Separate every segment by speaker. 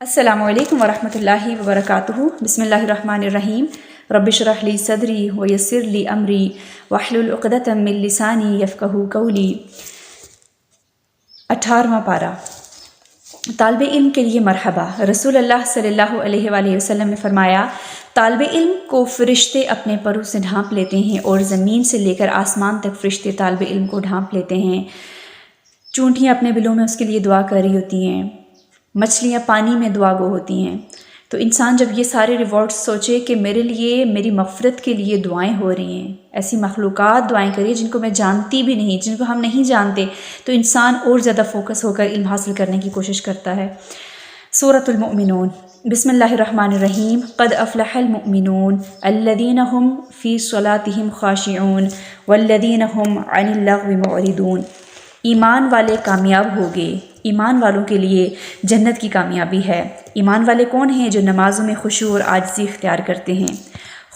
Speaker 1: السلام علیکم ورحمۃ اللہ وبرکاتہ۔ بسم اللہ الرحمن الرحیم۔ رب اشرح لی صدری ویسر لی امری واحلل عقدۃ من لسانی یفقہوا قولی۔ 18واں پارہ، طالب علم کے لیے مرحبا۔ رسول اللہ صلی اللہ علیہ وآلہ وسلم نے فرمایا، طالب علم کو فرشتے اپنے پروں سے ڈھانپ لیتے ہیں اور زمین سے لے کر آسمان تک فرشتے طالب علم کو ڈھانپ لیتے ہیں۔ چونٹیاں اپنے بلوں میں اس کے لیے دعا کر رہی ہوتی ہیں، مچھلیاں پانی میں دعا گو ہوتی ہیں۔ تو انسان جب یہ سارے ریوارڈز سوچے کہ میرے لیے، میری مغفرت کے لیے دعائیں ہو رہی ہیں، ایسی مخلوقات دعائیں کریے جن کو میں جانتی بھی نہیں، جن کو ہم نہیں جانتے، تو انسان اور زیادہ فوکس ہو کر علم حاصل کرنے کی کوشش کرتا ہے۔ سورۃ المؤمنون، بسم اللہ الرحمن الرحیم۔ قد افلح المؤمنون الذین هم فی صلاتهم خاشعون والذین هم عن اللغو معرضون۔ ایمان والے کامیاب ہوگے، ایمان والوں کے لیے جنت کی کامیابی ہے۔ ایمان والے کون ہیں؟ جو نمازوں میں خشوع اور عاجزی اختیار کرتے ہیں۔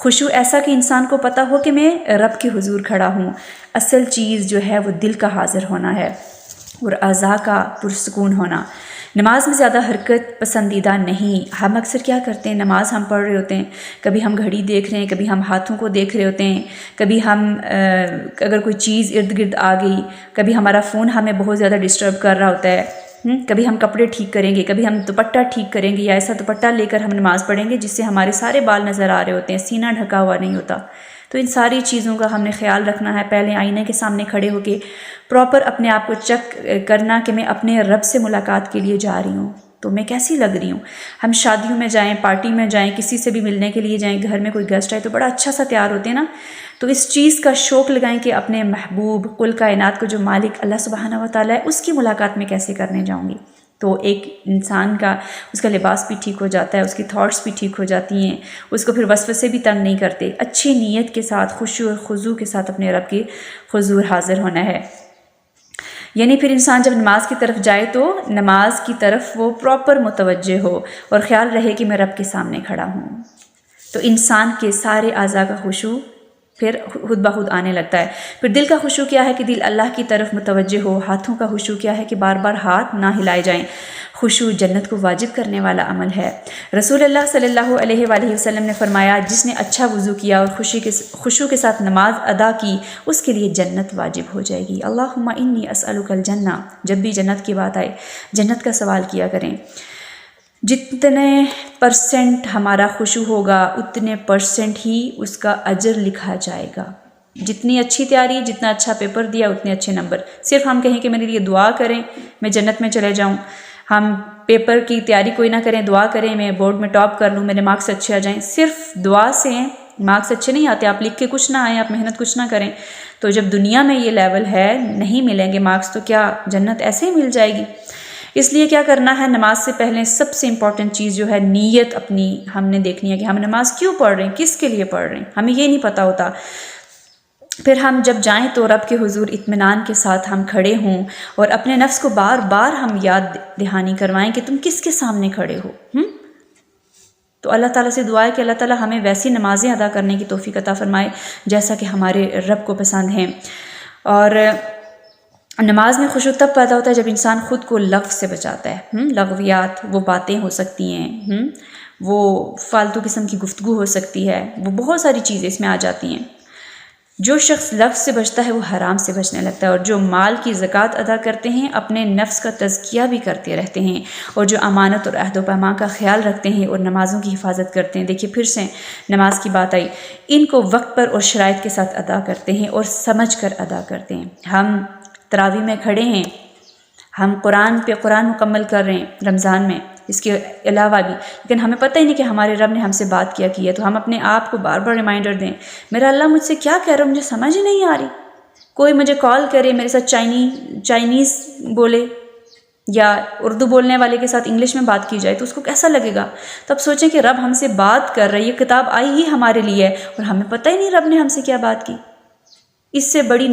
Speaker 1: خشوع ایسا کہ انسان کو پتہ ہو کہ میں رب کے حضور کھڑا ہوں۔ اصل چیز جو ہے وہ دل کا حاضر ہونا ہے اور اعضاء کا پرسکون ہونا۔ نماز میں زیادہ حرکت پسندیدہ نہیں۔ ہم اکثر کیا کرتے ہیں، نماز ہم پڑھ رہے ہوتے ہیں، کبھی ہم گھڑی دیکھ رہے ہیں، کبھی ہم ہاتھوں کو دیکھ رہے ہوتے ہیں، کبھی ہم اگر کوئی چیز ارد گرد آ گئی، کبھی ہمارا فون ہمیں بہت زیادہ ڈسٹرب کر رہا ہوتا ہے، کبھی ہم کپڑے ٹھیک کریں گے، کبھی ہم دوپٹہ ٹھیک کریں گے یا ایسا دوپٹہ لے کر ہم نماز پڑھیں گے جس سے ہمارے سارے بال نظر آ رہے ہوتے ہیں، سینہ ڈھکا ہوا نہیں ہوتا۔ تو ان ساری چیزوں کا ہم نے خیال رکھنا ہے۔ پہلے آئینے کے سامنے کھڑے ہو کے پراپر اپنے آپ کو چیک کرنا کہ میں اپنے رب سے ملاقات کے لیے جا رہی ہوں، تو میں کیسی لگ رہی ہوں۔ ہم شادیوں میں جائیں، پارٹی میں جائیں، کسی سے بھی ملنے کے لیے جائیں، گھر میں کوئی گیسٹ آئے تو بڑا اچھا سا تیار ہوتے ہیں نا، تو اس چیز کا شوق لگائیں کہ اپنے محبوب کل کائنات کو جو مالک اللہ سبحانہ و تعالیٰ ہے اس کی ملاقات میں کیسے کرنے جاؤں گی۔ تو ایک انسان کا، اس کا لباس بھی ٹھیک ہو جاتا ہے، اس کی تھاٹس بھی ٹھیک ہو جاتی ہیں، اس کو پھر وسوسے بھی تنگ نہیں کرتے۔ اچھی نیت کے ساتھ، خشوع اور خضوع کے ساتھ اپنے رب کے حضور حاضر ہونا ہے۔ یعنی پھر انسان جب نماز کی طرف جائے تو نماز کی طرف وہ پراپر متوجہ ہو اور خیال رہے کہ میں رب کے سامنے کھڑا ہوں۔ تو انسان کے سارے اعضاء کا خشوع پھر خود بخود آنے لگتا ہے۔ پھر دل کا خشوع کیا ہے کہ دل اللہ کی طرف متوجہ ہو۔ ہاتھوں کا خشوع کیا ہے کہ بار بار ہاتھ نہ ہلائے جائیں۔ خشوع جنت کو واجب کرنے والا عمل ہے۔ رسول اللہ صلی اللہ علیہ وآلہ وسلم نے فرمایا، جس نے اچھا وضو کیا اور خشوع کے ساتھ نماز ادا کی، اس کے لیے جنت واجب ہو جائے گی۔ اللہم انی اسألک الجنہ، جب بھی جنت کی بات آئے جنت کا سوال کیا کریں۔ جتنے پرسنٹ ہمارا خشوع ہوگا اتنے پرسنٹ ہی اس کا اجر لکھا جائے گا۔ جتنی اچھی تیاری، جتنا اچھا پیپر دیا، اتنے اچھے نمبر۔ صرف ہم کہیں کہ میرے لیے دعا کریں میں جنت میں چلے جاؤں، ہم پیپر کی تیاری کوئی نہ کریں، دعا کریں میں بورڈ میں ٹاپ کر لوں، میرے مارکس اچھے آ جائیں، صرف دعا سے مارکس اچھے نہیں آتے۔ آپ لکھ کے کچھ نہ آئیں، آپ محنت کچھ نہ کریں، تو جب دنیا میں یہ لیول ہے نہیں ملیں گے مارکس، تو کیا جنت ایسے ہی مل جائے گی؟ اس لیے کیا کرنا ہے، نماز سے پہلے سب سے امپورٹنٹ چیز جو ہے نیت اپنی ہم نے دیکھنی ہے کہ ہم نماز کیوں پڑھ رہے ہیں، کس کے لیے پڑھ رہے ہیں، ہمیں یہ نہیں پتہ ہوتا۔ پھر ہم جب جائیں تو رب کے حضور اطمینان کے ساتھ ہم کھڑے ہوں اور اپنے نفس کو بار بار ہم یاد دہانی کروائیں کہ تم کس کے سامنے کھڑے ہو۔ تو اللہ تعالیٰ سے دعا ہے کہ اللہ تعالیٰ ہمیں ویسی نمازیں ادا کرنے کی توفیق عطا فرمائے جیسا کہ ہمارے رب کو پسند ہیں۔ اور نماز میں خشوع تب پیدا ہوتا ہے جب انسان خود کو لغو سے بچاتا ہے۔ لغویات وہ باتیں ہو سکتی ہیں، وہ فالتو قسم کی گفتگو ہو سکتی ہے، وہ بہت ساری چیزیں اس میں آ جاتی ہیں۔ جو شخص لفظ سے بچتا ہے وہ حرام سے بچنے لگتا ہے، اور جو مال کی زکوٰۃ ادا کرتے ہیں اپنے نفس کا تزکیہ بھی کرتے رہتے ہیں، اور جو امانت اور عہد و پیمان کا خیال رکھتے ہیں اور نمازوں کی حفاظت کرتے ہیں۔ دیکھیے پھر سے نماز کی بات آئی، ان کو وقت پر اور شرائط کے ساتھ ادا کرتے ہیں اور سمجھ کر ادا کرتے ہیں۔ ہم تراویح میں کھڑے ہیں، ہم قرآن پہ قرآن مکمل کر رہے ہیں رمضان میں، اس کے علاوہ بھی، لیکن ہمیں پتہ ہی نہیں کہ ہمارے رب نے ہم سے بات کیا کی ہے، تو ہم اپنے آپ کو بار بار ریمائنڈر دیں، میرا اللہ مجھ سے کیا کہہ رہا ہے، مجھے سمجھ ہی نہیں آ رہی۔ کوئی مجھے کال کرے، میرے ساتھ چائنیز بولے یا اردو بولنے والے کے ساتھ انگلش میں بات کی جائے تو اس کو کیسا لگے گا؟ تو اب سوچیں کہ رب ہم سے بات کر رہی ہے، یہ کتاب آئی ہی ہمارے لیے ہے اور ہمیں پتہ ہی نہیں رب نے ہم سے کیا بات کی۔ اس سے بڑی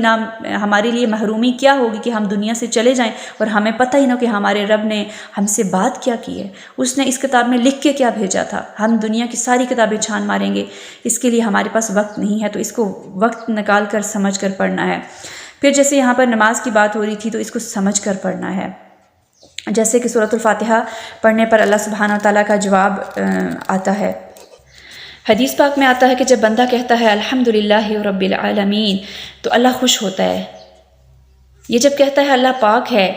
Speaker 1: ہمارے لیے محرومی کیا ہوگی کہ ہم دنیا سے چلے جائیں اور ہمیں پتہ ہی نہ کہ ہمارے رب نے ہم سے بات کیا کی ہے، اس نے اس کتاب میں لکھ کے کیا بھیجا تھا۔ ہم دنیا کی ساری کتابیں چھان ماریں گے، اس کے لیے ہمارے پاس وقت نہیں ہے، تو اس کو وقت نکال کر سمجھ کر پڑھنا ہے۔ پھر جیسے یہاں پر نماز کی بات ہو رہی تھی تو اس کو سمجھ کر پڑھنا ہے۔ جیسے کہ سورۃ الفاتحہ پڑھنے پر اللہ سبحانہ و تعالیٰ کا جواب آتا ہے۔ حدیث پاک میں آتا ہے کہ جب بندہ کہتا ہے الحمدللہ رب العالمین تو اللہ خوش ہوتا ہے۔ یہ جب کہتا ہے اللہ پاک ہے،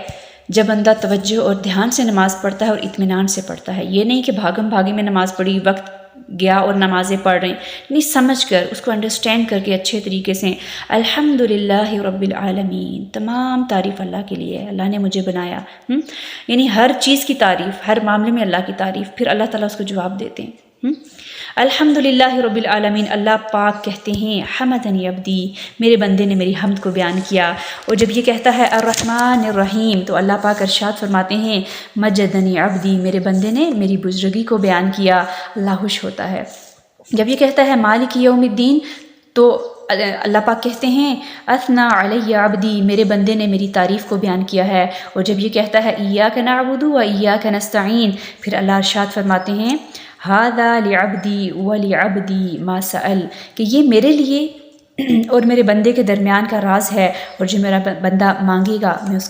Speaker 1: جب بندہ توجہ اور دھیان سے نماز پڑھتا ہے اور اطمینان سے پڑھتا ہے، یہ نہیں کہ بھاگم بھاگی میں نماز پڑھی، وقت گیا اور نمازیں پڑھ رہے ہیں، نہیں، سمجھ کر اس کو انڈرسٹینڈ کر کے اچھے طریقے سے الحمدللہ رب العالمین، تمام تعریف اللہ کے لیے ہے، اللہ نے مجھے بنایا، یعنی ہر چیز کی تعریف، ہر معاملے میں اللہ کی تعریف، پھر اللہ تعالیٰ اس کو جواب دیتے ہیں۔ الحمدللہ رب العالمین، اللہ پاک کہتے ہیں حمدنی عبدی، میرے بندے نے میری حمد کو بیان کیا۔ اور جب یہ کہتا ہے الرحمن الرحیم تو اللہ پاک ارشاد فرماتے ہیں مجدنی عبدی، میرے بندے نے میری بزرگی کو بیان کیا، اللہ خوش ہوتا ہے۔ جب یہ کہتا ہے مالک یوم الدین تو اللہ پاک کہتے ہیں اثنا علی عبدی، میرے بندے نے میری تعریف کو بیان کیا ہے۔ اور جب یہ کہتا ہے ایاک نعبد و ایاک نستعین، پھر اللہ ارشاد فرماتے ہیں ھذا لعبدی ولعبدی ما سأل، کہ یہ میرے لیے اور میرے بندے کے درمیان کا راز ہے، اور جو میرا بندہ مانگے گا میں اس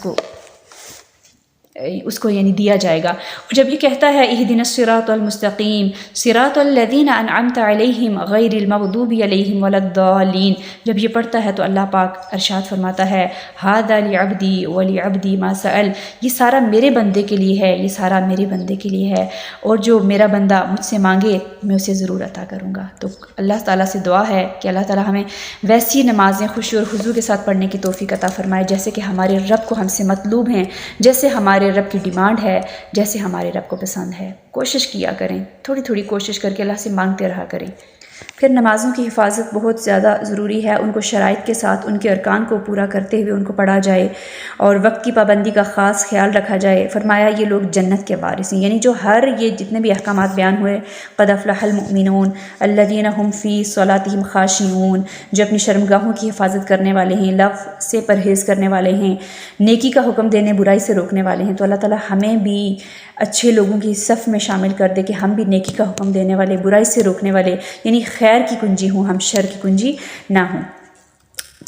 Speaker 1: کو یعنی دیا جائے گا۔ اور جب یہ کہتا ہے اہدنا الصراط المستقیم صراط الذین انعمت علیہم غیر المغضوب علیہم ولا الضالین، جب یہ پڑھتا ہے تو اللہ پاک ارشاد فرماتا ہے ھذا لعبدی ولعبدی ما سأل، یہ سارا میرے بندے کے لیے ہے، یہ سارا میرے بندے کے لیے ہے، اور جو میرا بندہ مجھ سے مانگے میں اسے ضرور عطا کروں گا۔ تو اللہ تعالیٰ سے دعا ہے کہ اللہ تعالیٰ ہمیں ویسی نمازیں خوشی اور خضوع کے ساتھ پڑھنے کی توفیق عطا فرمائے جیسے کہ ہمارے رب کو ہم سے مطلوب ہیں، جیسے ہمارے رب کی ڈیمانڈ ہے، جیسے ہمارے رب کو پسند ہے۔ کوشش کیا کریں، تھوڑی تھوڑی کوشش کر کے اللہ سے مانگتے رہا کریں۔ پھر نمازوں کی حفاظت بہت زیادہ ضروری ہے، ان کو شرائط کے ساتھ ان کے ارکان کو پورا کرتے ہوئے ان کو پڑھا جائے، اور وقت کی پابندی کا خاص خیال رکھا جائے۔ فرمایا یہ لوگ جنت کے وارث ہیں، یعنی جو یہ جتنے بھی احکامات بیان ہوئے، قد افلح المؤمنون الذین هم فی صلاتہم خاشعون، جو اپنی شرمگاہوں کی حفاظت کرنے والے ہیں، لغو سے پرہیز کرنے والے ہیں، نیکی کا حکم دینے برائی سے روکنے والے ہیں۔ تو اللہ تعالیٰ ہمیں بھی اچھے لوگوں کی صف میں شامل کر دے کہ ہم بھی نیکی کا حکم دینے والے، برائی سے روکنے والے، یعنی خیر کی کنجی ہوں، ہم شر کی کنجی نہ ہوں۔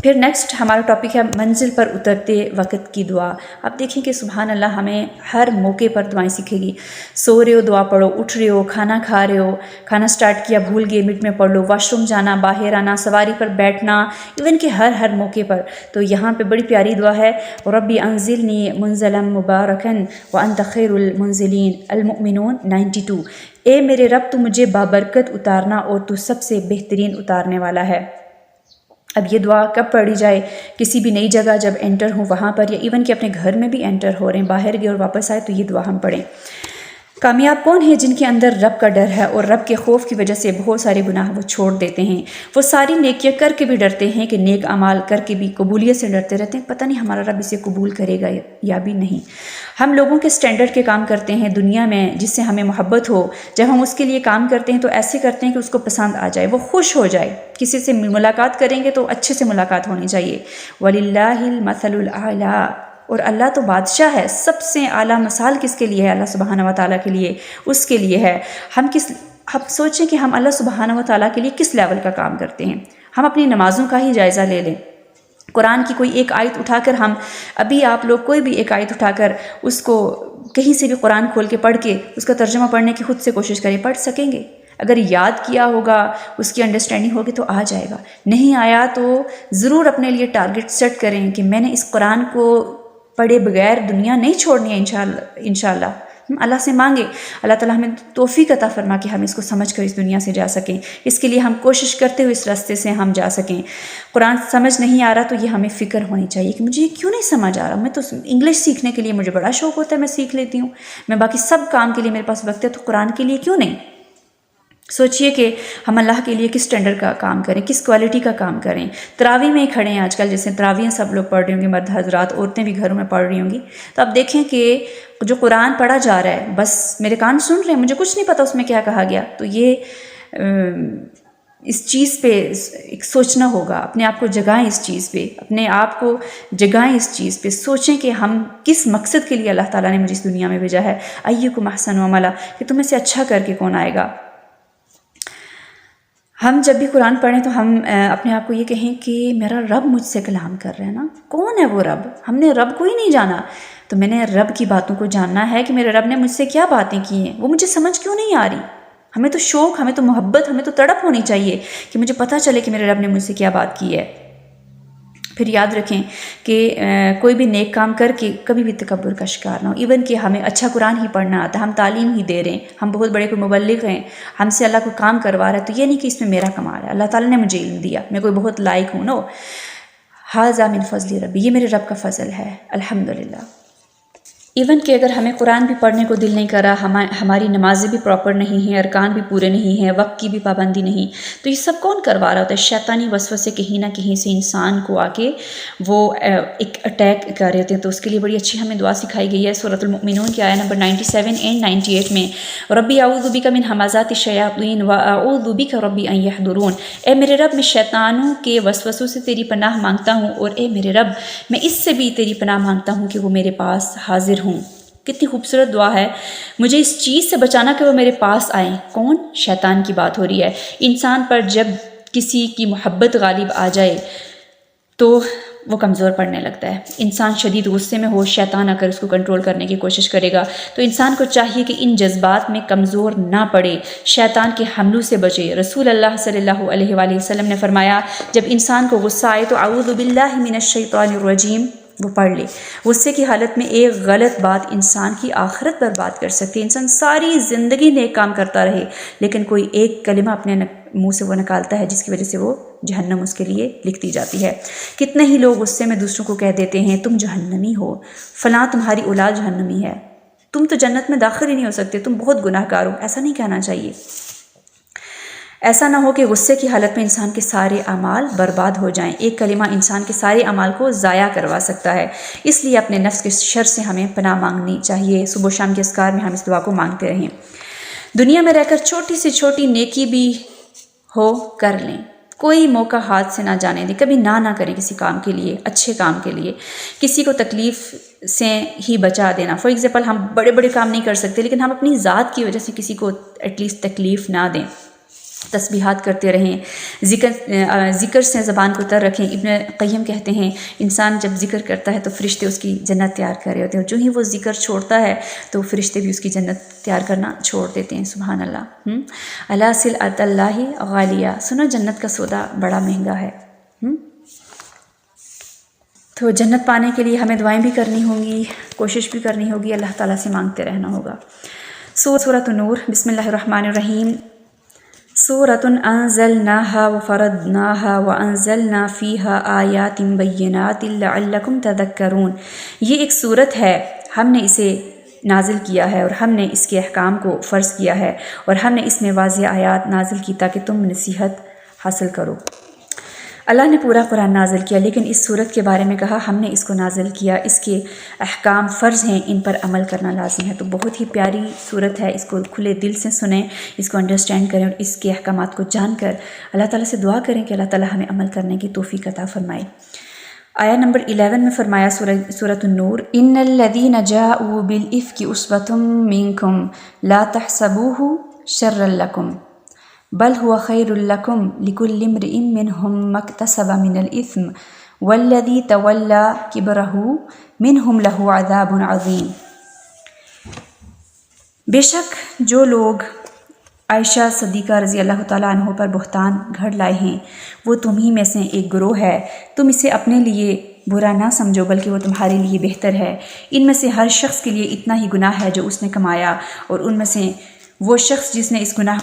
Speaker 1: پھر نیکسٹ ہمارا ٹاپک ہے منزل پر اترتے وقت کی دعا۔ آپ دیکھیں کہ سبحان اللہ ہمیں ہر موقع پر دعائیں سیکھے گی۔ سو رہے ہو دعا پڑھو، اٹھ رہے ہو، کھانا کھا رہے ہو، کھانا سٹارٹ کیا بھول گئے منٹ میں پڑھ لو، واش روم جانا، باہر آنا، سواری پر بیٹھنا، ایون کہ ہر موقع پر۔ تو یہاں پہ بڑی پیاری دعا ہے ربی انزلنی منزلا مبارکا وانت خیر المنزلین، المؤمنون 92۔ اے میرے رب تو مجھے بابرکت اتارنا اور تو سب سے بہترین اتارنے والا ہے۔ اب یہ دعا کب پڑھی جائے؟ کسی بھی نئی جگہ جب انٹر ہوں وہاں پر، یا ایون کہ اپنے گھر میں بھی انٹر ہو رہے ہیں، باہر گئے اور واپس آئے تو یہ دعا ہم پڑھیں۔ کامیاب کون ہیں؟ جن کے اندر رب کا ڈر ہے اور رب کے خوف کی وجہ سے بہت سارے گناہ وہ چھوڑ دیتے ہیں۔ وہ ساری نیکیاں کر کے بھی ڈرتے ہیں کہ نیک اعمال کر کے بھی قبولیت سے ڈرتے رہتے ہیں، پتہ نہیں ہمارا رب اسے قبول کرے گا یا بھی نہیں۔ ہم لوگوں کے سٹینڈرڈ کے کام کرتے ہیں دنیا میں جس سے ہمیں محبت ہو، جب ہم اس کے لیے کام کرتے ہیں تو ایسے کرتے ہیں کہ اس کو پسند آ جائے، وہ خوش ہو جائے۔ کسی سے ملاقات کریں گے تو اچھے سے ملاقات ہونی چاہیے۔ وَلِلَّهِ الْمَثَلُ الْأَعْلَىٰ، اور اللہ تو بادشاہ ہے، سب سے اعلیٰ مثال کس کے لیے ہے؟ اللہ سبحانہ و تعالیٰ کے لیے، اس کے لیے ہے۔ ہم سوچیں کہ ہم اللہ سبحانہ و تعالیٰ کے لیے کس لیول کا کام کرتے ہیں۔ ہم اپنی نمازوں کا ہی جائزہ لے لیں۔ قرآن کی کوئی ایک آیت اٹھا کر ابھی آپ لوگ کوئی بھی ایک آیت اٹھا کر اس کو کہیں سے بھی قرآن کھول کے پڑھ کے اس کا ترجمہ پڑھنے کی خود سے کوشش کریں، پڑھ سکیں گے؟ اگر یاد کیا ہوگا، اس کی انڈرسٹینڈنگ ہوگی تو آ جائے گا، نہیں آیا تو ضرور اپنے لیے ٹارگٹ سیٹ کریں کہ میں نے اس قرآن کو پڑھے بغیر دنیا نہیں چھوڑنی ہے انشاءاللہ۔ اللہ سے مانگے اللہ تعالیٰ ہمیں توفیق عطا فرما کہ ہم اس کو سمجھ کر اس دنیا سے جا سکیں، اس کے لیے ہم کوشش کرتے ہوئے اس راستے سے ہم جا سکیں۔ قرآن سمجھ نہیں آ رہا تو یہ ہمیں فکر ہونی چاہیے کہ مجھے یہ کیوں نہیں سمجھ آ رہا۔ میں تو انگلش سیکھنے کے لیے مجھے بڑا شوق ہوتا ہے، میں سیکھ لیتی ہوں، میں باقی سب کام کے لیے میرے پاس وقت ہے، تو قرآن کے لیے کیوں نہیں؟ سوچئے کہ ہم اللہ کے لیے کس سٹینڈرڈ کا کام کریں، کس کوالٹی کا کام کریں۔ تراویح میں کھڑے ہیں آج کل، جیسے تراویح سب لوگ پڑھ رہی ہوں گی، مرد حضرات، عورتیں بھی گھروں میں پڑھ رہی ہوں گی، تو اب دیکھیں کہ جو قرآن پڑھا جا رہا ہے بس میرے کان سن رہے ہیں، مجھے کچھ نہیں پتہ اس میں کیا کہا گیا۔ تو یہ اس چیز پہ ایک سوچنا ہوگا، اپنے آپ کو جگائیں اس چیز پہ، اپنے آپ کو جگائیں اس چیز پہ، سوچیں کہ ہم کس مقصد کے لیے اللہ تعالیٰ نے مجھے اس دنیا میں بھیجا ہے۔ ایکم احسن عملا، کہ تم میں سے اچھا کر کے کون آئے گا۔ ہم جب بھی قرآن پڑھیں تو ہم اپنے آپ کو یہ کہیں کہ میرا رب مجھ سے کلام کر رہا ہے نا. کون ہے وہ رب؟ ہم نے رب کو ہی نہیں جانا. تو میں نے رب کی باتوں کو جاننا ہے کہ میرے رب نے مجھ سے کیا باتیں کی ہیں، وہ مجھے سمجھ کیوں نہیں آ رہی. ہمیں تو شوق، ہمیں تو محبت، ہمیں تو تڑپ ہونی چاہیے کہ مجھے پتہ چلے کہ میرے رب نے مجھ سے کیا بات کی ہے. پھر یاد رکھیں کہ کوئی بھی نیک کام کر کے کبھی بھی تکبر کا شکار نہ ہو. ایون کہ ہمیں اچھا قرآن ہی پڑھنا آتا ہے، ہم تعلیم ہی دے رہے ہیں، ہم بہت بڑے کوئی مبلغ ہیں، ہم سے اللہ کو کام کروا رہا ہے، تو یہ نہیں کہ اس میں میرا کمال ہے، اللہ تعالیٰ نے مجھے علم دیا، میں کوئی بہت لائق ہوں. نو، ھذا من فضل ربی، یہ میرے رب کا فضل ہے الحمدللہ. ایون کہ اگر ہمیں قرآن بھی پڑھنے کو دل نہیں کر رہا، ہماری نمازیں بھی پراپر نہیں ہیں، ارکان بھی پورے نہیں ہیں، وقت کی بھی پابندی نہیں، تو یہ سب کون کروا رہا ہوتا ہے؟ شیطانی وسوسے کہیں نہ کہیں سے انسان کو آ کے وہ ایک اٹیک کر رہے ہوتے ہیں. تو اس کے لیے بڑی اچھی ہمیں دعا سکھائی گئی ہے سورۃ المؤمنون کی آیت نمبر 97 اینڈ 98 میں. ربی اعوذ بک من ھمزات الشیاطین واعوذ بک ربی ان یحضرون، اے میرے رب میں شیطانوں کے وسوسوں سے تیری پناہ مانگتا ہوں، اور اے میرے رب میں اس سے بھی تیری پناہ مانگتا ہوں کہ وہ میرے پاس حاضر ہوں. کتنی خوبصورت دعا ہے. مجھے اس چیز سے بچانا کہ وہ میرے پاس آئیں. کون؟ شیطان کی بات ہو رہی ہے. انسان پر جب کسی کی محبت غالب آ جائے تو وہ کمزور پڑنے لگتا ہے. انسان شدید غصے میں ہو، شیطان آ کر اس کو کنٹرول کرنے کی کوشش کرے گا، تو انسان کو چاہیے کہ ان جذبات میں کمزور نہ پڑے، شیطان کے حملوں سے بچے. رسول اللہ صلی اللہ علیہ وآلہ وسلم نے فرمایا جب انسان کو غصہ آئے تو اعوذ باللہ من الشیطان الرجیم وہ پڑھ لے. غصے کی حالت میں ایک غلط بات انسان کی آخرت برباد کر سکتی ہے. انسان ساری زندگی نیک کام کرتا رہے لیکن کوئی ایک کلمہ اپنے منہ سے وہ نکالتا ہے جس کی وجہ سے وہ جہنم اس کے لیے لکھتی جاتی ہے. کتنے ہی لوگ غصے میں دوسروں کو کہہ دیتے ہیں تم جہنمی ہو، فلاں تمہاری اولاد جہنمی ہے، تم تو جنت میں داخل ہی نہیں ہو سکتے، تم بہت گناہ گار ہو. ایسا نہیں کہنا چاہیے. ایسا نہ ہو کہ غصے کی حالت میں انسان کے سارے اعمال برباد ہو جائیں. ایک کلمہ انسان کے سارے اعمال کو ضائع کروا سکتا ہے. اس لیے اپنے نفس کے شر سے ہمیں پناہ مانگنی چاہیے. صبح و شام کے اذکار میں ہم اس دعا کو مانگتے رہیں. دنیا میں رہ کر چھوٹی سے چھوٹی نیکی بھی ہو کر لیں. کوئی موقع ہاتھ سے نہ جانے دیں. کبھی نہ کریں کسی کام کے لیے، اچھے کام کے لیے. کسی کو تکلیف سے ہی بچا دینا. فار ایگزامپل ہم بڑے بڑے کام نہیں کر سکتے لیکن ہم اپنی ذات کی وجہ سے کسی کو ایٹ لیسٹ تکلیف نہ دیں. تسبیحات کرتے رہیں. ذکر سے زبان کو تر رکھیں. ابن قیم کہتے ہیں انسان جب ذکر کرتا ہے تو فرشتے اس کی جنت تیار کر رہے ہوتے ہیں، اور جو ہی وہ ذکر چھوڑتا ہے تو فرشتے بھی اس کی جنت تیار کرنا چھوڑ دیتے ہیں. سبحان اللہ. الا سلعۃ اللہ غالیہ، سنو جنت کا سودا بڑا مہنگا ہے. تو جنت پانے کے لیے ہمیں دعائیں بھی کرنی ہوں گی، کوشش بھی کرنی ہوگی، اللہ تعالیٰ سے مانگتے رہنا ہوگا. سورۃ النور. بسم اللہ الرحمن الرحیم. سورۃ انزلناها وفرضناها وانزلنا فیها آیات بینات لعلکم تذکرون. یہ ایک سورت ہے، ہم نے اسے نازل کیا ہے اور ہم نے اس کے احکام کو فرض کیا ہے اور ہم نے اس میں واضح آیات نازل کی تاکہ تم نصیحت حاصل کرو. اللہ نے پورا قرآن نازل کیا لیکن اس صورت کے بارے میں کہا ہم نے اس کو نازل کیا، اس کے احکام فرض ہیں، ان پر عمل کرنا لازم ہے. تو بہت ہی پیاری صورت ہے، اس کو کھلے دل سے سنیں، اس کو انڈرسٹینڈ کریں اور اس کے احکامات کو جان کر اللہ تعالیٰ سے دعا کریں کہ اللہ تعالیٰ ہمیں عمل کرنے کی توفیق عطا فرمائے. آیت نمبر 11 میں فرمایا سورۃ النور، ان الذین جاءوا بالافک عصبۃ منکم لا تحسبوه شرا لکم بل هو خیر لکم لکل امرئ منہم ما اکتسب من الاثم والذی تولی کبرہ منہم لہ عذاب عظیم. بے شک جو لوگ عائشہ صدیقہ رضی اللہ تعالیٰ عنہ پر بہتان گھڑ لائے ہیں وہ تمہیں میں سے ایک گروہ ہے. تم اسے اپنے لیے برا نہ سمجھو بلکہ وہ تمہارے لیے بہتر ہے. ان میں سے ہر شخص کے لیے اتنا ہی گناہ ہے جو اس نے کمایا، اور ان میں سے وہ شخص جس نے اس گناہ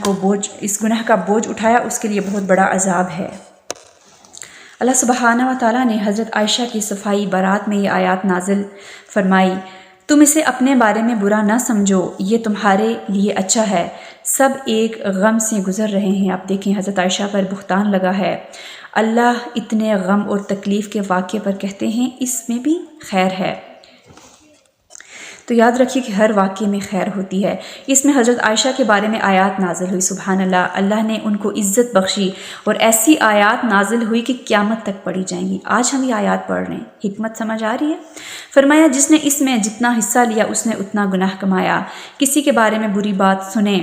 Speaker 1: کا بوجھ اٹھایا اس کے لیے بہت بڑا عذاب ہے. اللہ سبحانہ و تعالیٰ نے حضرت عائشہ کی صفائی برات میں یہ آیات نازل فرمائی، تم اسے اپنے بارے میں برا نہ سمجھو، یہ تمہارے لیے اچھا ہے. سب ایک غم سے گزر رہے ہیں. آپ دیکھیں حضرت عائشہ پر بہتان لگا ہے، اللہ اتنے غم اور تکلیف کے واقعے پر کہتے ہیں اس میں بھی خیر ہے. تو یاد رکھیے کہ ہر واقعے میں خیر ہوتی ہے. اس میں حضرت عائشہ کے بارے میں آیات نازل ہوئی. سبحان اللہ. اللہ نے ان کو عزت بخشی اور ایسی آیات نازل ہوئی کہ قیامت تک پڑھی جائیں گی. آج ہم یہ آیات پڑھ رہے ہیں، حکمت سمجھ آ رہی ہے؟ فرمایا جس نے اس میں جتنا حصہ لیا اس نے اتنا گناہ کمایا. کسی کے بارے میں بری بات سنیں،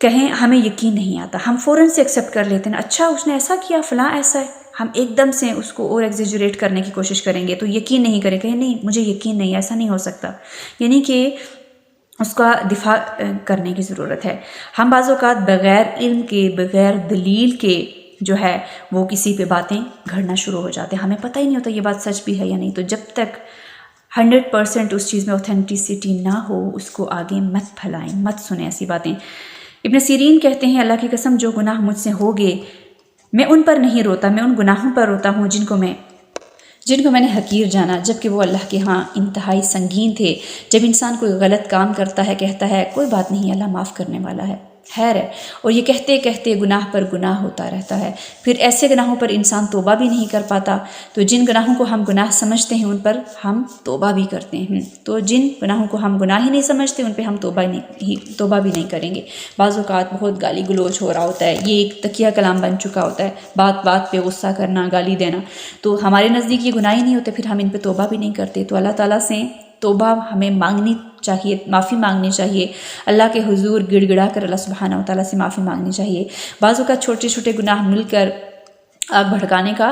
Speaker 1: کہیں ہمیں یقین نہیں آتا، ہم فوراً سے ایکسیپٹ کر لیتے ہیں، اچھا اس نے ایسا کیا، فلاں ایسا ہے، ہم ایک دم سے اس کو اور ایگزیجریٹ کرنے کی کوشش کریں گے تو یقین نہیں کریں، کہیں نہیں مجھے یقین نہیں، ایسا نہیں ہو سکتا، یعنی کہ اس کا دفاع کرنے کی ضرورت ہے۔ ہم بعض اوقات بغیر علم کے، بغیر دلیل کے جو ہے وہ کسی پہ باتیں گھڑنا شروع ہو جاتے ہیں، ہمیں پتہ ہی نہیں ہوتا یہ بات سچ بھی ہے یا نہیں، تو جب تک 100% اس چیز میں اوتھینٹسٹی نہ ہو اس کو آگے مت پھیلائیں، مت سنیں ایسی باتیں۔ ابن سیرین کہتے ہیں اللہ کی قسم جو گناہ مجھ سے ہو گئے میں ان پر نہیں روتا، میں ان گناہوں پر روتا ہوں جن کو میں نے حقیر جانا، جبکہ وہ اللہ کے ہاں انتہائی سنگین تھے۔ جب انسان کوئی غلط کام کرتا ہے کہتا ہے کوئی بات نہیں اللہ معاف کرنے والا ہے، خیر ہے، اور یہ کہتے کہتے گناہ پر گناہ ہوتا رہتا ہے، پھر ایسے گناہوں پر انسان توبہ بھی نہیں کر پاتا، تو جن گناہوں کو ہم گناہ سمجھتے ہیں ان پر ہم توبہ بھی کرتے ہیں، تو جن گناہوں کو ہم گناہ ہی نہیں سمجھتے ان پہ ہم توبہ بھی نہیں کریں گے۔ بعض اوقات بہت گالی گلوچ ہو رہا ہوتا ہے، یہ ایک تکیہ کلام بن چکا ہوتا ہے، بات بات پہ غصہ کرنا، گالی دینا، تو ہمارے نزدیک یہ گناہ ہی نہیں ہوتے، پھر ہم ان پہ توبہ بھی نہیں کرتے، تو اللہ تعالیٰ سے توبہ ہمیں مانگنی چاہیے، معافی مانگنی چاہیے، اللہ کے حضور گڑ گڑا کر اللہ سبحانہ وتعالیٰ سے معافی مانگنی چاہیے۔ بعض اوقات چھوٹے چھوٹے گناہ مل کر آگ بھڑکانے کا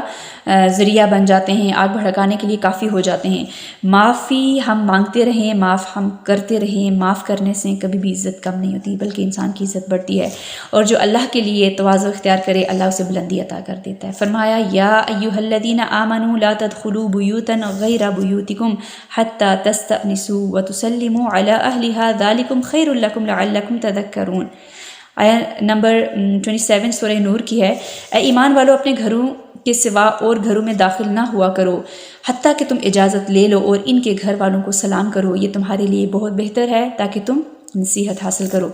Speaker 1: ذریعہ بن جاتے ہیں، آگ بھڑکانے کے لیے کافی ہو جاتے ہیں۔ معافی ہم مانگتے رہیں، معاف ہم کرتے رہیں، معاف کرنے سے کبھی بھی عزت کم نہیں ہوتی بلکہ انسان کی عزت بڑھتی ہے، اور جو اللہ کے لیے تواضع اختیار کرے اللہ اسے بلندی عطا کر دیتا ہے۔ فرمایا یا ایھا الذین آمنوا لا تدخلوا بیوتا غیر بیوتکم حتی تستأنسوا وتسلموا علی اہلھا ذلکم خیر لکم لعلکم تذکرون۔ آیا نمبر 27 سورہ نور کی ہے۔ اے ایمان والو اپنے گھروں کے سوا اور گھروں میں داخل نہ ہوا کرو حتیٰ کہ تم اجازت لے لو اور ان کے گھر والوں کو سلام کرو، یہ تمہارے لیے بہت بہتر ہے تاکہ تم نصیحت حاصل کرو۔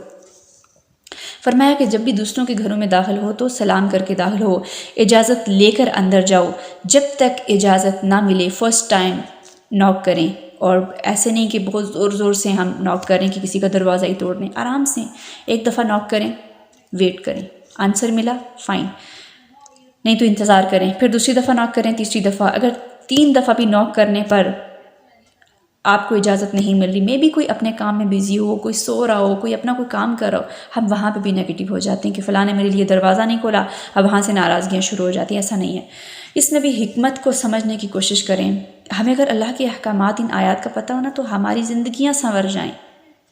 Speaker 1: فرمایا کہ جب بھی دوسروں کے گھروں میں داخل ہو تو سلام کر کے داخل ہو، اجازت لے کر اندر جاؤ، جب تک اجازت نہ ملے فرسٹ ٹائم ناک کریں، اور ایسے نہیں کہ بہت زور زور سے ہم ناک کریں کہ کسی کا دروازہ ہی توڑ دیں، آرام سے ایک دفعہ ناک کریں، ویٹ کریں، آنسر ملا فائن، نہیں تو انتظار کریں، پھر دوسری دفعہ ناک کریں، تیسری دفعہ، اگر 3 دفعہ بھی ناک کرنے پر آپ کو اجازت نہیں مل رہی، میں بھی کوئی اپنے کام میں بیزی ہو، کوئی سو رہا ہو، کوئی اپنا کوئی کام کر رہا ہو، ہم وہاں پہ بھی نیگیٹو ہو جاتے ہیں کہ فلاں نے میرے لیے دروازہ نہیں کھولا، اب وہاں سے ناراضگیاں شروع ہو جاتی ہیں، ایسا نہیں ہے۔ اس میں بھی حکمت کو سمجھنے کی کوشش کریں، ہمیں اگر اللہ کے احکامات ان آیات کا پتہ ہونا تو ہماری زندگیاں سنور جائیں،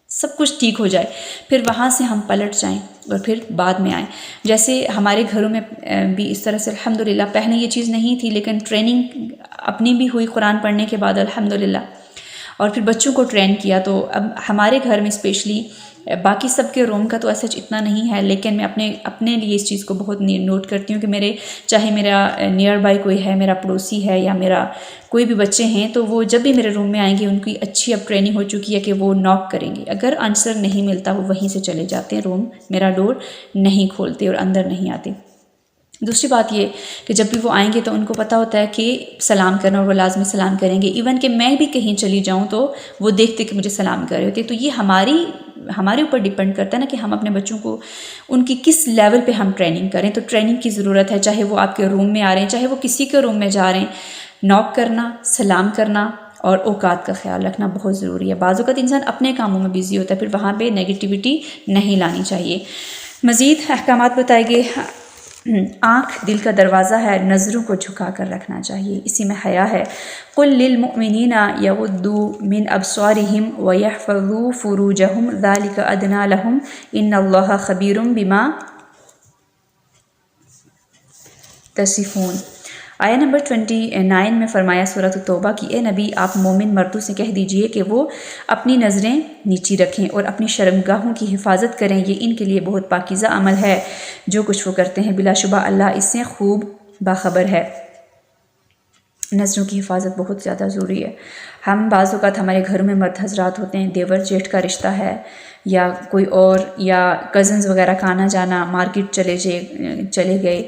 Speaker 1: سب کچھ ٹھیک ہو جائے، پھر وہاں سے ہم پلٹ جائیں اور پھر بعد میں آئیں۔ جیسے ہمارے گھروں میں بھی اس طرح سے الحمدللہ پہلے یہ چیز نہیں تھی، لیکن ٹریننگ اپنی بھی ہوئی قرآن پڑھنے کے بعد الحمدللہ، اور پھر بچوں کو ٹرین کیا، تو اب ہمارے گھر میں اسپیشلی، باقی سب کے روم کا تو ایسا اتنا نہیں ہے، لیکن میں اپنے لیے اس چیز کو بہت نوٹ کرتی ہوں کہ چاہے میرا نیئر بائی کوئی ہے، میرا پڑوسی ہے یا میرا کوئی بھی بچے ہیں، تو وہ جب بھی میرے روم میں آئیں گے ان کی اچھی اب ٹریننگ ہو چکی ہے کہ وہ ناک کریں گے، اگر آنسر نہیں ملتا وہ وہیں سے چلے جاتے ہیں، روم میرا ڈور نہیں کھولتے اور اندر نہیں آتے۔ دوسری بات یہ کہ جب بھی وہ آئیں گے تو ان کو پتہ ہوتا ہے کہ سلام کرنا، اور وہ لازمی سلام کریں گے، ایون کہ میں بھی کہیں چلی جاؤں تو وہ دیکھتے کہ مجھے سلام کر رہے ہوتے، تو یہ ہمارے اوپر ڈیپینڈ کرتا ہے نا کہ ہم اپنے بچوں کو ان کی کس لیول پہ ہم ٹریننگ کریں، تو ٹریننگ کی ضرورت ہے، چاہے وہ آپ کے روم میں آ رہے ہیں، چاہے وہ کسی کے روم میں جا رہے ہیں، ناک کرنا، سلام کرنا اور اوقات کا خیال رکھنا بہت ضروری ہے۔ بعض اوقات انسان اپنے کاموں میں بیزی ہوتا ہے، پھر وہاں پہ نیگیٹیوٹی نہیں لانی چاہیے۔ مزید احکامات بتائے گئے۔ آنکھ دل کا دروازہ ہے، نظروں کو جھکا کر رکھنا چاہیے، اسی میں حیا ہے۔ قل للمؤمنین یغضوا من ابصارہم ویحفظوا فروجہم ذلک ادنی لہم ان اللہ خبیر بما تصفون۔ آیا نمبر 29 میں فرمایا سورۃ التوبہ کی، اے نبی آپ مومن مردوں سے کہہ دیجئے کہ وہ اپنی نظریں نیچی رکھیں اور اپنی شرمگاہوں کی حفاظت کریں، یہ ان کے لیے بہت پاکیزہ عمل ہے جو کچھ وہ کرتے ہیں، بلا شبہ اللہ اس سے خوب باخبر ہے۔ نظروں کی حفاظت بہت زیادہ ضروری ہے۔ ہم بعض اوقات ہمارے گھروں میں مرد حضرات ہوتے ہیں، دیور جیٹھ کا رشتہ ہے یا کوئی اور، یا کزنز وغیرہ کا آنا جانا، مارکیٹ چلے گئے،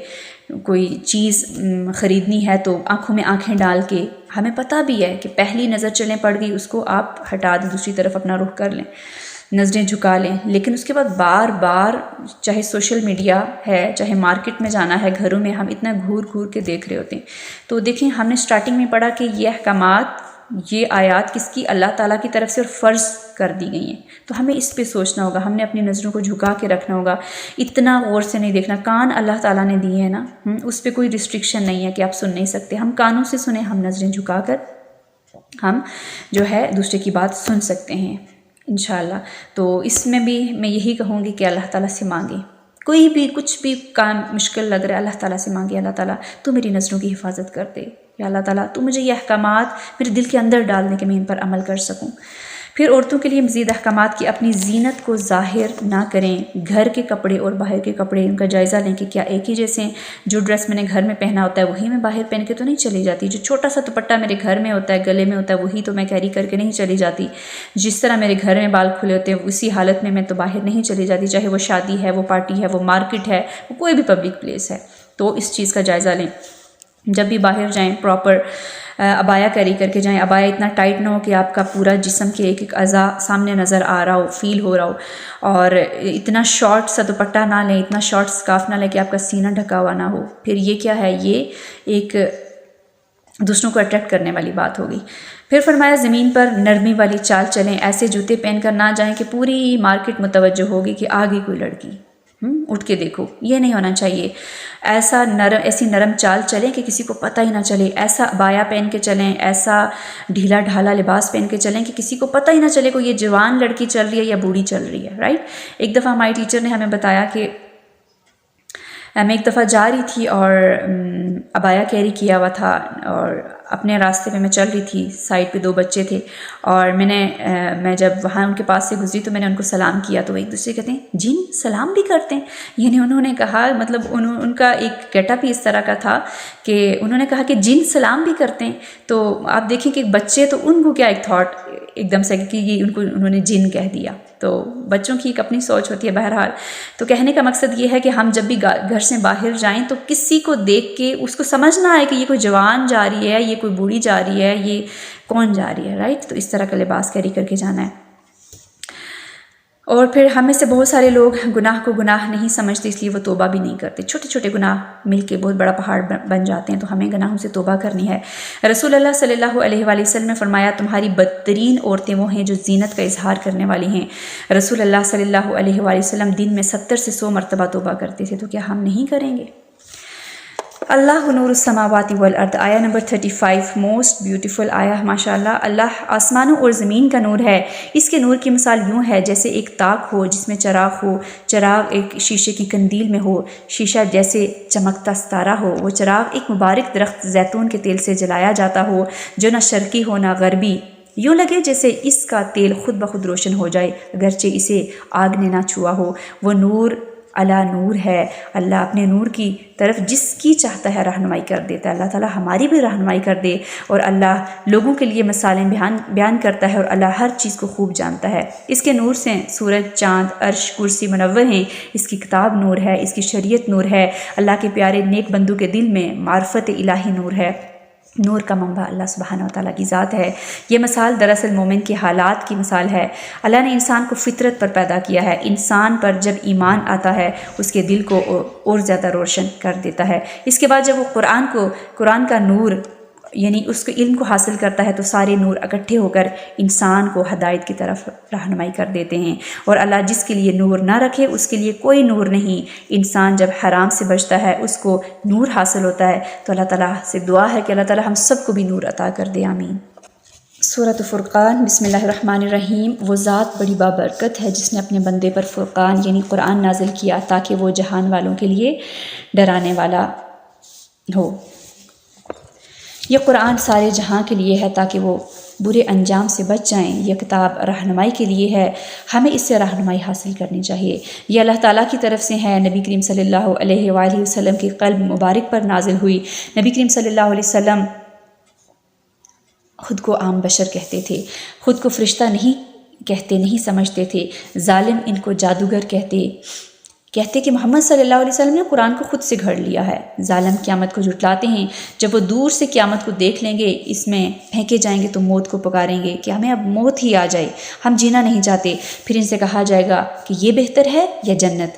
Speaker 1: کوئی چیز خریدنی ہے تو آنکھوں میں آنکھیں ڈال کے، ہمیں پتہ بھی ہے کہ پہلی نظر چلیں پڑ گئی، اس کو آپ ہٹا دیں، دوسری طرف اپنا رخ کر لیں، نظریں جھکا لیں، لیکن اس کے بعد بار بار چاہے سوشل میڈیا ہے، چاہے مارکیٹ میں جانا ہے، گھروں میں ہم اتنا گھور گھور کے دیکھ رہے ہوتے ہیں۔ تو دیکھیں ہم نے سٹارٹنگ میں پڑھا کہ یہ احکامات، یہ آیات کس کی؟ اللہ تعالیٰ کی طرف سے، اور فرض کر دی گئی ہیں۔ تو ہمیں اس پہ سوچنا ہوگا، ہم نے اپنی نظروں کو جھکا کے رکھنا ہوگا، اتنا غور سے نہیں دیکھنا۔ کان اللہ تعالیٰ نے دیے ہیں نا، اس پہ کوئی ریسٹرکشن نہیں ہے کہ آپ سن نہیں سکتے، ہم کانوں سے سنیں، ہم نظریں جھکا کر ہم جو ہے دوسرے کی بات سن سکتے ہیں انشاءاللہ۔ تو اس میں بھی میں یہی کہوں گی کہ اللہ تعالیٰ سے مانگیں، کوئی بھی کچھ بھی کام مشکل لگ رہا ہے اللہ تعالیٰ سے مانگے، اللہ تعالیٰ تو میری نظروں کی حفاظت کر دے، یا اللہ تعالیٰ تو مجھے یہ احکامات میرے دل کے اندر ڈال دے کہ میں ان پر عمل کر سکوں۔ پھر عورتوں کے لیے مزید احکامات کی اپنی زینت کو ظاہر نہ کریں، گھر کے کپڑے اور باہر کے کپڑے ان کا جائزہ لیں کہ کیا ایک ہی جیسے ہیں؟ جو ڈریس میں نے گھر میں پہنا ہوتا ہے وہی میں باہر پہن کے تو نہیں چلی جاتی، جو چھوٹا سا دوپٹہ میرے گھر میں ہوتا ہے گلے میں ہوتا ہے وہی تو میں کیری کر کے نہیں چلی جاتی، جس طرح میرے گھر میں بال کھلے ہوتے ہیں اسی حالت میں تو باہر نہیں چلی جاتی، چاہے وہ شادی ہے، وہ پارٹی ہے، وہ مارکیٹ ہے، وہ کوئی بھی پبلک پلیس ہے۔ تو اس چیز کا جائزہ لیں، جب بھی باہر جائیں پراپر عبایا کیری کر کے جائیں۔ عبایا اتنا ٹائٹ نہ ہو کہ آپ کا پورا جسم کے ایک ایک اعضاء سامنے نظر آ رہا ہو، فیل ہو رہا ہو، اور اتنا شارٹ سا دوپٹہ نہ لیں، اتنا شارٹ سکارف نہ لیں کہ آپ کا سینہ ڈھکا ہوا نہ ہو۔ پھر یہ کیا ہے، یہ ایک دوسروں کو اٹریکٹ کرنے والی بات ہوگی۔ پھر فرمایا زمین پر نرمی والی چال چلیں، ایسے جوتے پہن کر نہ جائیں کہ پوری مارکیٹ متوجہ ہوگی کہ آگے کوئی لڑکی، اٹھ کے دیکھو، یہ نہیں ہونا چاہیے۔ ایسی نرم چال چلیں کہ کسی کو پتہ ہی نہ چلے، ایسا عبایا پہن کے چلیں، ایسا ڈھیلا ڈھالا لباس پہن کے چلیں کہ کسی کو پتہ ہی نہ چلے کوئی یہ جوان لڑکی چل رہی ہے یا بوڑھی چل رہی ہے، رائٹ۔ ایک دفعہ ہماری ٹیچر نے ہمیں بتایا کہ میں ایک دفعہ جا رہی تھی اور عبایا کیری کیا ہوا تھا، اور اپنے راستے پہ میں چل رہی تھی، سائڈ پہ 2 بچے تھے، اور میں جب وہاں ان کے پاس سے گزری تو میں نے ان کو سلام کیا، تو وہ ایک دوسرے کہتے ہیں جن سلام بھی کرتے ہیں، یعنی انہوں نے کہا، مطلب ان کا ایک گیٹ اپ ہی اس طرح کا تھا کہ انہوں نے کہا کہ جن سلام بھی کرتے ہیں۔ تو آپ دیکھیں کہ بچے تو ان کو کیا ایک تھاٹ ایک دم سے کہ یہ انہوں نے جن کہہ دیا، تو بچوں کی ایک اپنی سوچ ہوتی ہے۔ بہرحال تو کہنے کا مقصد یہ ہے کہ ہم جب بھی گھر سے باہر جائیں تو کسی کو دیکھ کے اس کو سمجھ نہ آئے کہ یہ کوئی جوان جا رہی ہے، یہ کوئی بوڑھی جا رہی ہے، یہ کون جا رہی ہے، رائٹ۔ تو اس طرح کا لباس کیری کر کے جانا ہے۔ اور پھر ہم میں سے بہت سارے لوگ گناہ کو گناہ نہیں سمجھتے، اس لیے وہ توبہ بھی نہیں کرتے، چھوٹے چھوٹے گناہ مل کے بہت بڑا پہاڑ بن جاتے ہیں، تو ہمیں گناہوں سے توبہ کرنی ہے۔ رسول اللہ صلی اللہ علیہ وآلہ وسلم نے فرمایا تمہاری بدترین عورتیں وہ ہیں جو زینت کا اظہار کرنے والی ہیں۔ رسول اللہ صلی اللہ علیہ وآلہ وسلم دن میں 70 سے 100 مرتبہ توبہ کرتے تھے، تو کیا ہم نہیں کریں گے؟ اللہ نور السماوات والارض، آیا نمبر 35، موسٹ بیوٹیفل آیا ماشاءاللہ۔ اللہ آسمانوں اور زمین کا نور ہے، اس کے نور کی مثال یوں ہے جیسے ایک تاک ہو جس میں چراغ ہو، چراغ ایک شیشے کی قندیل میں ہو، شیشہ جیسے چمکتا ستارہ ہو، وہ چراغ ایک مبارک درخت زیتون کے تیل سے جلایا جاتا ہو جو نہ شرقی ہو نہ غربی، یوں لگے جیسے اس کا تیل خود بخود روشن ہو جائے اگرچہ اسے آگ نے نہ چھوا ہو۔ وہ نور اللہ نور ہے، اللہ اپنے نور کی طرف جس کی چاہتا ہے رہنمائی کر دیتا ہے۔ اللہ تعالیٰ ہماری بھی رہنمائی کر دے، اور اللہ لوگوں کے لیے مثالیں بیان کرتا ہے، اور اللہ ہر چیز کو خوب جانتا ہے۔ اس کے نور سے سورج، چاند، عرش، کرسی منور ہیں، اس کی کتاب نور ہے، اس کی شریعت نور ہے، اللہ کے پیارے نیک بندوں کے دل میں معرفت الہی نور ہے، نور کا منبع اللہ سبحانہ و تعالیٰ کی ذات ہے۔ یہ مثال دراصل مومن کے حالات کی مثال ہے۔ اللہ نے انسان کو فطرت پر پیدا کیا ہے، انسان پر جب ایمان آتا ہے اس کے دل کو اور زیادہ روشن کر دیتا ہے۔ اس کے بعد جب وہ قرآن کا نور یعنی اس کے علم کو حاصل کرتا ہے تو سارے نور اکٹھے ہو کر انسان کو ہدایت کی طرف رہنمائی کر دیتے ہیں، اور اللہ جس کے لیے نور نہ رکھے اس کے لیے کوئی نور نہیں۔ انسان جب حرام سے بچتا ہے اس کو نور حاصل ہوتا ہے، تو اللہ تعالیٰ سے دعا ہے کہ اللہ تعالیٰ ہم سب کو بھی نور عطا کر دے، آمین۔ سورۃ فرقان، بسم اللہ الرحمن الرحیم۔ وہ ذات بڑی بابرکت ہے جس نے اپنے بندے پر فرقان یعنی قرآن نازل کیا تاکہ وہ جہان والوں کے لیے ڈرانے والا ہو۔ یہ قرآن سارے جہاں کے لیے ہے تاکہ وہ برے انجام سے بچ جائیں۔ یہ کتاب رہنمائی کے لیے ہے، ہمیں اس سے رہنمائی حاصل کرنی چاہیے۔ یہ اللہ تعالیٰ کی طرف سے ہے، نبی کریم صلی اللہ علیہ وآلہ وسلم کی قلب مبارک پر نازل ہوئی۔ نبی کریم صلی اللہ علیہ وسلم خود کو عام بشر کہتے تھے، خود کو فرشتہ نہیں سمجھتے تھے۔ ظالم ان کو جادوگر کہتے کہ محمد صلی اللہ علیہ وسلم نے قرآن کو خود سے گھڑ لیا ہے۔ ظالم قیامت کو جھٹلاتے ہیں، جب وہ دور سے قیامت کو دیکھ لیں گے، اس میں پھینکے جائیں گے تو موت کو پکاریں گے کہ ہمیں اب موت ہی آ جائے، ہم جینا نہیں چاہتے۔ پھر ان سے کہا جائے گا کہ یہ بہتر ہے یا جنت؟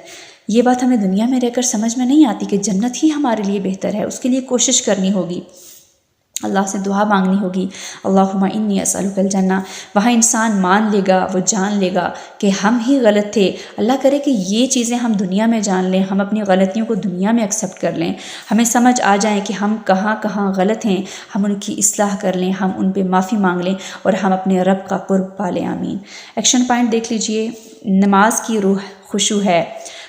Speaker 1: یہ بات ہمیں دنیا میں رہ کر سمجھ میں نہیں آتی کہ جنت ہی ہمارے لیے بہتر ہے، اس کے لیے کوشش کرنی ہوگی۔ اللہ سے دعا مانگنی ہوگی، اللہم انی اسألک الجنہ۔ وہاں انسان مان لے گا، وہ جان لے گا کہ ہم ہی غلط تھے۔ اللہ کرے کہ یہ چیزیں ہم دنیا میں جان لیں، ہم اپنی غلطیوں کو دنیا میں ایکسیپٹ کر لیں، ہمیں سمجھ آ جائیں کہ ہم کہاں کہاں غلط ہیں، ہم ان کی اصلاح کر لیں، ہم ان پہ معافی مانگ لیں اور ہم اپنے رب کا قرب پا لیں، آمین۔ ایکشن پوائنٹ دیکھ لیجئے، نماز کی روح خشوع ہے۔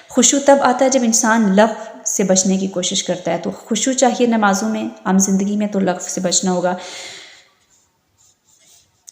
Speaker 1: خشوع تب آتا ہے جب انسان لغو سے بچنے کی کوشش کرتا ہے، تو خشوع چاہیے نمازوں میں، عام زندگی میں تو لغو سے بچنا ہوگا۔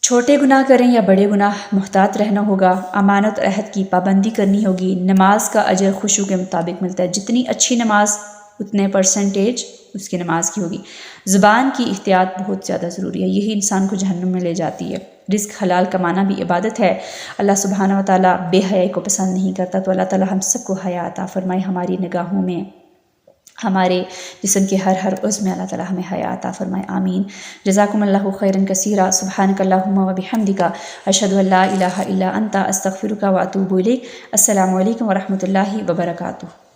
Speaker 1: چھوٹے گناہ کریں یا بڑے گناہ، محتاط رہنا ہوگا، امانت اور عہد کی پابندی کرنی ہوگی۔ نماز کا اجر خشوع کے مطابق ملتا ہے، جتنی اچھی نماز اتنے پرسنٹیج اس کی نماز کی ہوگی۔ زبان کی احتیاط بہت زیادہ ضروری ہے، یہی انسان کو جہنم میں لے جاتی ہے۔ رزق حلال کمانا بھی عبادت ہے، اللہ سبحانہ و تعالیٰ بے حیائی کو پسند نہیں کرتا، تو اللہ تعالیٰ ہم سب کو حیا عطا فرمائے، ہماری نگاہوں میں، ہمارے جسم کے ہر عضو میں اللہ تعالیٰ ہمیں حیا عطا فرمائے، آمین۔ جزاکم اللہ خیرا کثیرا، سبحانک اللہم و بحمدک، اشہد ان لا الہ الا انت، استغفرک و اتوب الیک۔ السلام علیکم ورحمۃ اللہ وبرکاتہ۔